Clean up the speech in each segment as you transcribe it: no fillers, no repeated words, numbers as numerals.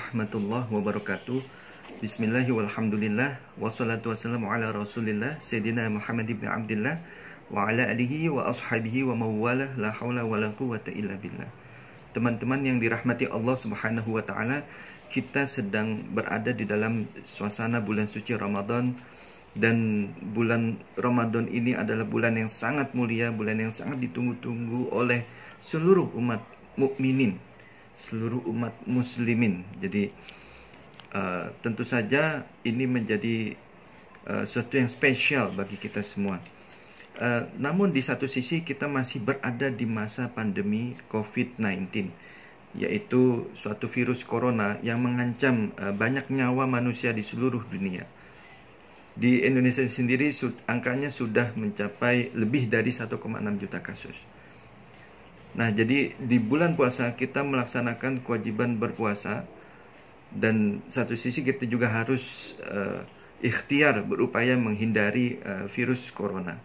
warahmatullahi wabarakatuh. Bismillahirrahmanirrahim. Wassalatu wassalamu ala rasulillah Sayyidina Muhammad ibn Abdillah wa ala alihi wa ashabihi wa mawalah. La hawla wa la quwwata illa billah. Teman-teman yang dirahmati Allah subhanahu wa ta'ala, kita sedang berada di dalam suasana bulan suci Ramadan. Dan bulan Ramadan ini adalah bulan yang sangat mulia, bulan yang sangat ditunggu-tunggu oleh seluruh umat mukminin, seluruh umat muslimin. Jadi tentu saja ini menjadi sesuatu yang spesial bagi kita semua. Namun di satu sisi kita masih berada di masa pandemi COVID-19, yaitu suatu virus corona yang mengancam banyak nyawa manusia di seluruh dunia. Di Indonesia sendiri angkanya sudah mencapai lebih dari 1,6 juta kasus. Nah, jadi di bulan puasa kita melaksanakan kewajiban berpuasa, dan satu sisi kita juga harus ikhtiar berupaya menghindari virus corona.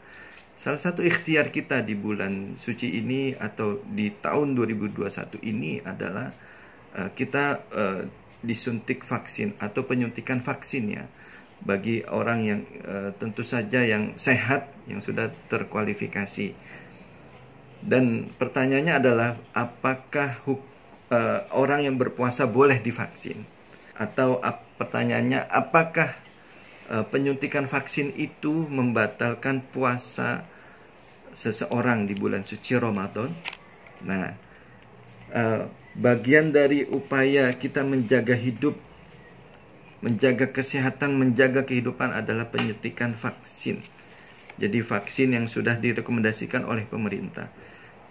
Salah satu ikhtiar kita di bulan suci ini atau di tahun 2021 ini adalah kita disuntik vaksin atau penyuntikan vaksinnya bagi orang yang tentu saja yang sehat, yang sudah terkualifikasi. Dan pertanyaannya adalah apakah orang yang berpuasa boleh divaksin? Atau pertanyaannya, apakah penyuntikan vaksin itu membatalkan puasa seseorang di bulan suci Ramadan? Nah, bagian dari upaya kita menjaga hidup, menjaga kesehatan, menjaga kehidupan adalah penyuntikan vaksin. Jadi vaksin yang sudah direkomendasikan oleh pemerintah.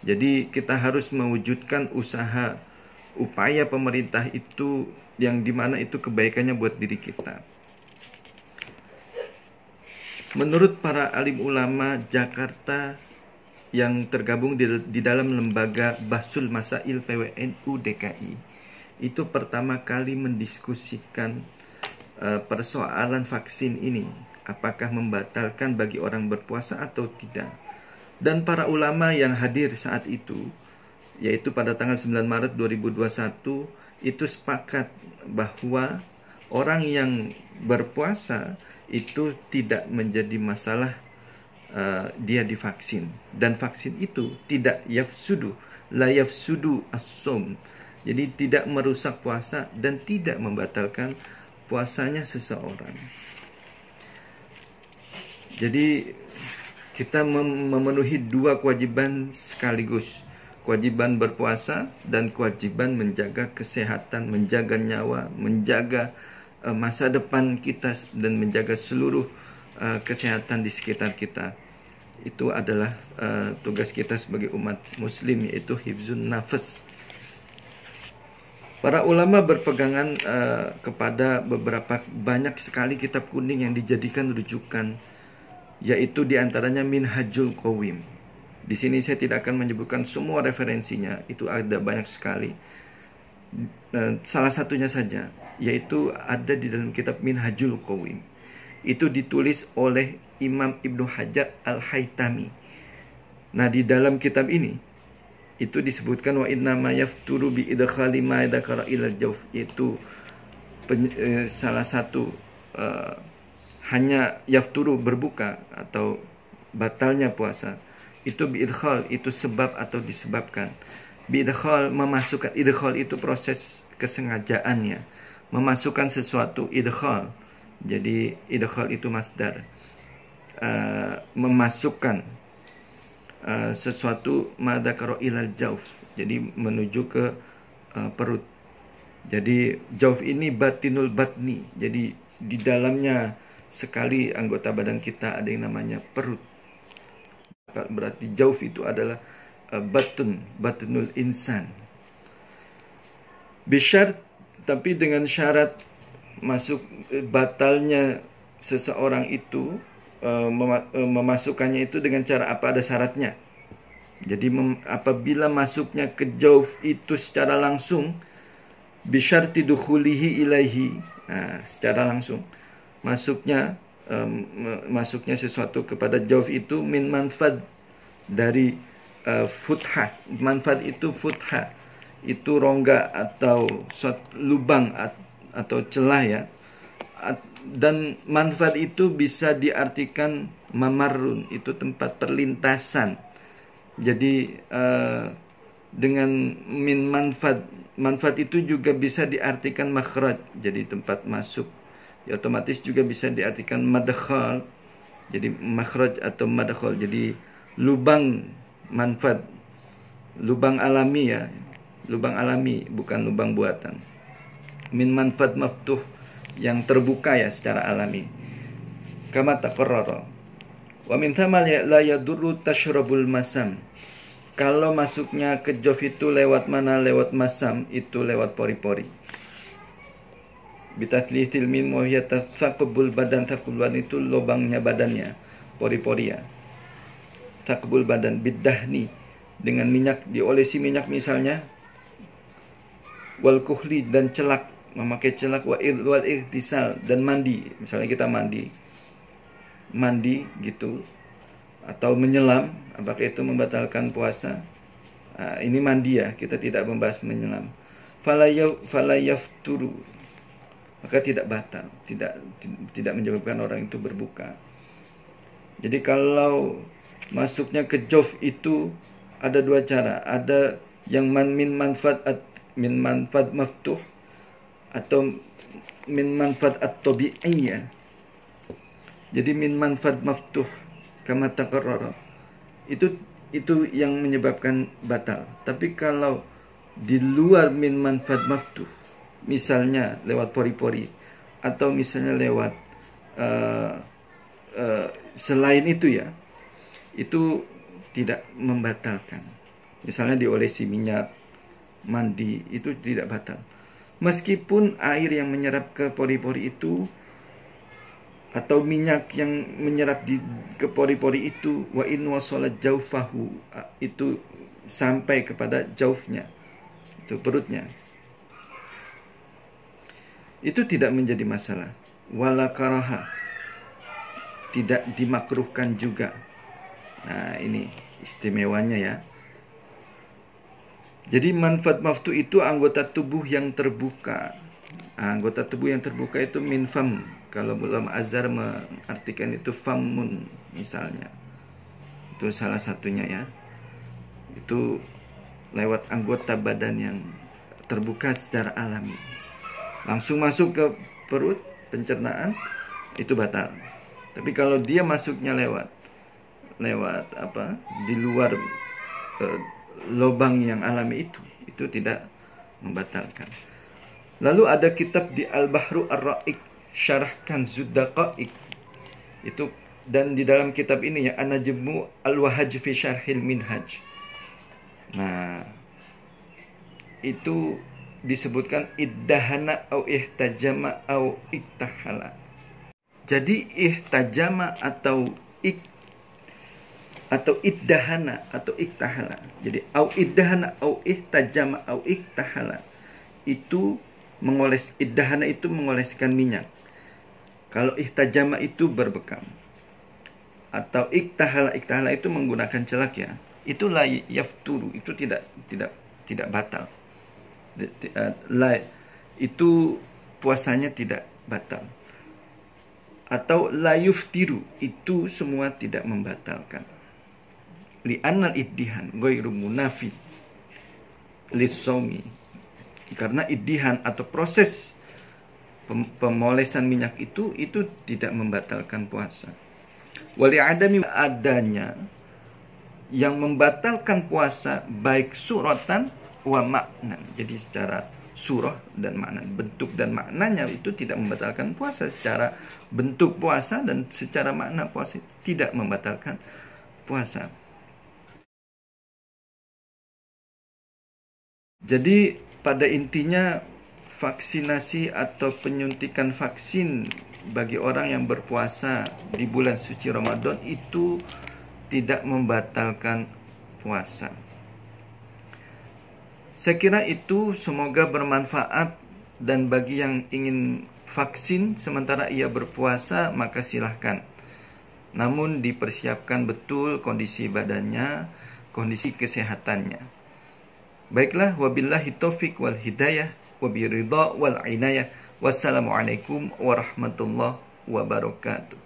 Jadi kita harus mewujudkan upaya pemerintah itu yang dimana itu kebaikannya buat diri kita. Menurut para alim ulama Jakarta yang tergabung di dalam lembaga Bahsul Masail PWNU DKI, itu pertama kali mendiskusikan persoalan vaksin ini, apakah membatalkan bagi orang berpuasa atau tidak. Dan para ulama yang hadir saat itu, yaitu pada tanggal 9 Maret 2021, itu sepakat bahwa orang yang berpuasa itu tidak menjadi masalah dia divaksin. Dan vaksin itu tidak la yafsudu as-shaum. Jadi tidak merusak puasa dan tidak membatalkan puasanya seseorang. Jadi kita memenuhi dua kewajiban sekaligus, kewajiban berpuasa dan kewajiban menjaga kesehatan, menjaga nyawa, menjaga masa depan kita, dan menjaga seluruh kesehatan di sekitar kita. Itu adalah tugas kita sebagai umat muslim, yaitu hifzun nafas. Para ulama berpegangan kepada banyak sekali kitab kuning yang dijadikan rujukan, yaitu diantaranya Minhajul Qawim. Di sini saya tidak akan menyebutkan semua referensinya, itu ada banyak sekali. Salah satunya saja, yaitu ada di dalam kitab Minhajul Qawim. Itu ditulis oleh Imam Ibnu Hajar Al-Haytami. Nah, di dalam kitab ini itu disebutkan wa inna ma yafturu bi idkhali ma dzakara ila jawf, yaitu salah satu hanya yafturu berbuka atau batalnya puasa itu biidkhal, itu sebab atau disebabkan. Biidkhal memasukkan, idkhal itu proses kesengajaannya, memasukkan sesuatu, idkhal. Jadi idkhal itu masdar, memasukkan sesuatu madakaro ilal jauf, jadi menuju ke perut. Jadi jauf ini batinul batni, jadi di dalamnya sekali anggota badan kita ada yang namanya perut. Berarti jauf itu adalah batunul insan. Bisyar, tapi dengan syarat masuk batalnya seseorang itu, memasukkannya itu dengan cara apa, ada syaratnya. Jadi apabila masuknya ke jauf itu secara langsung, bisyarti dukhulihi ilaihi, secara langsung masuknya sesuatu kepada jauf itu min manfad, dari futhah. Manfad itu futhah, itu rongga atau lubang atau celah ya. Dan manfad itu bisa diartikan mamarun, itu tempat perlintasan. Jadi dengan min manfad itu juga bisa diartikan makhraj, jadi tempat masuk ya, otomatis juga bisa diartikan madkhal, jadi makhraj atau madkhal, jadi lubang manfad, lubang alami ya, lubang alami bukan lubang buatan. Min manfad maftuh, yang terbuka ya secara alami. Kama taqarrara. Wa min thamal la yadurru tashrabul masam. Kalau masuknya ke jof itu lewat mana? Lewat masam, itu lewat pori-pori. Bitathlithil min wa hiya tathaqbul badan. Tathaqbul badan itu lubangnya badannya, pori-pori ya. Tathaqbul badan bidahni, dengan minyak, diolesi minyak misalnya. Wal kuhli, dan celak, memakai celak. Wal ihtisal, dan mandi, misalnya kita mandi gitu, atau menyelam, apakah itu membatalkan puasa? Ini mandi ya, kita tidak membahas menyelam. Falayafturu, maka tidak batal, tidak menyebabkan orang itu berbuka. Jadi kalau masuknya ke jof itu ada dua cara, ada yang min manfaat maftuh atau min manfaat at-tabi'iyah. Jadi min manfaat maftuh kama taqarrara, itu yang menyebabkan batal. Tapi kalau di luar min manfaat maftuh, misalnya lewat pori-pori, atau misalnya lewat selain itu ya, itu tidak membatalkan. Misalnya diolesi minyak, mandi, itu tidak batal. Meskipun air yang menyerap ke pori-pori itu, atau minyak yang menyerap ke pori-pori itu, wa in wasala jaufahu, itu sampai kepada jaufnya, itu perutnya, itu tidak menjadi masalah. Wala karaha, tidak dimakruhkan juga. Nah, ini istimewanya ya. Jadi manfaat maftu itu anggota tubuh yang terbuka. Anggota tubuh yang terbuka itu min fam. Kalau ulama Azhar mengartikan itu famun misalnya, itu salah satunya ya. Itu lewat anggota badan yang terbuka secara alami, langsung masuk ke perut, pencernaan, itu batal. Tapi kalau dia masuknya lewat apa, di luar lubang yang alami itu tidak membatalkan. Lalu ada kitab di Al-Bahru Ar-Ra'iq, Syarah Kanzud Daqa'iq. Itu, dan di dalam kitab ini ya, An-Najmu Al-Wahaj fi Syarhil Minhaj. Nah, itu disebutkan iddahana au ihtajama au iktahala. Jadi ihtajama atau iddahana atau iktahala. Jadi au iddahana au ihtajama au iktahala, itu mengoles. Iddahana itu mengoleskan minyak. Kalau ihtajama itu berbekam. Atau iktahala itu menggunakan celak ya. Itu la yafturu, itu tidak batal. Itu puasanya tidak batal. Atau la yuftiru, itu semua tidak membatalkan. Li'annal iddihan ghairu munafid lis-shaumi, karena iddihan atau proses pemolesan minyak itu tidak membatalkan puasa. Wali adami, adanya yang membatalkan puasa baik suratan wa makna. Jadi secara surah dan makna, bentuk dan maknanya itu tidak membatalkan puasa. Secara bentuk puasa dan secara makna puasa tidak membatalkan puasa. Jadi pada intinya vaksinasi atau penyuntikan vaksin bagi orang yang berpuasa di bulan suci Ramadan itu tidak membatalkan puasa. Saya kira itu semoga bermanfaat, dan bagi yang ingin vaksin sementara ia berpuasa maka silahkan. Namun dipersiapkan betul kondisi badannya, kondisi kesehatannya. Baiklah, wabillahi taufik wal hidayah, wabiridha wal inayah. Wassalamualaikum warahmatullahi wabarakatuh.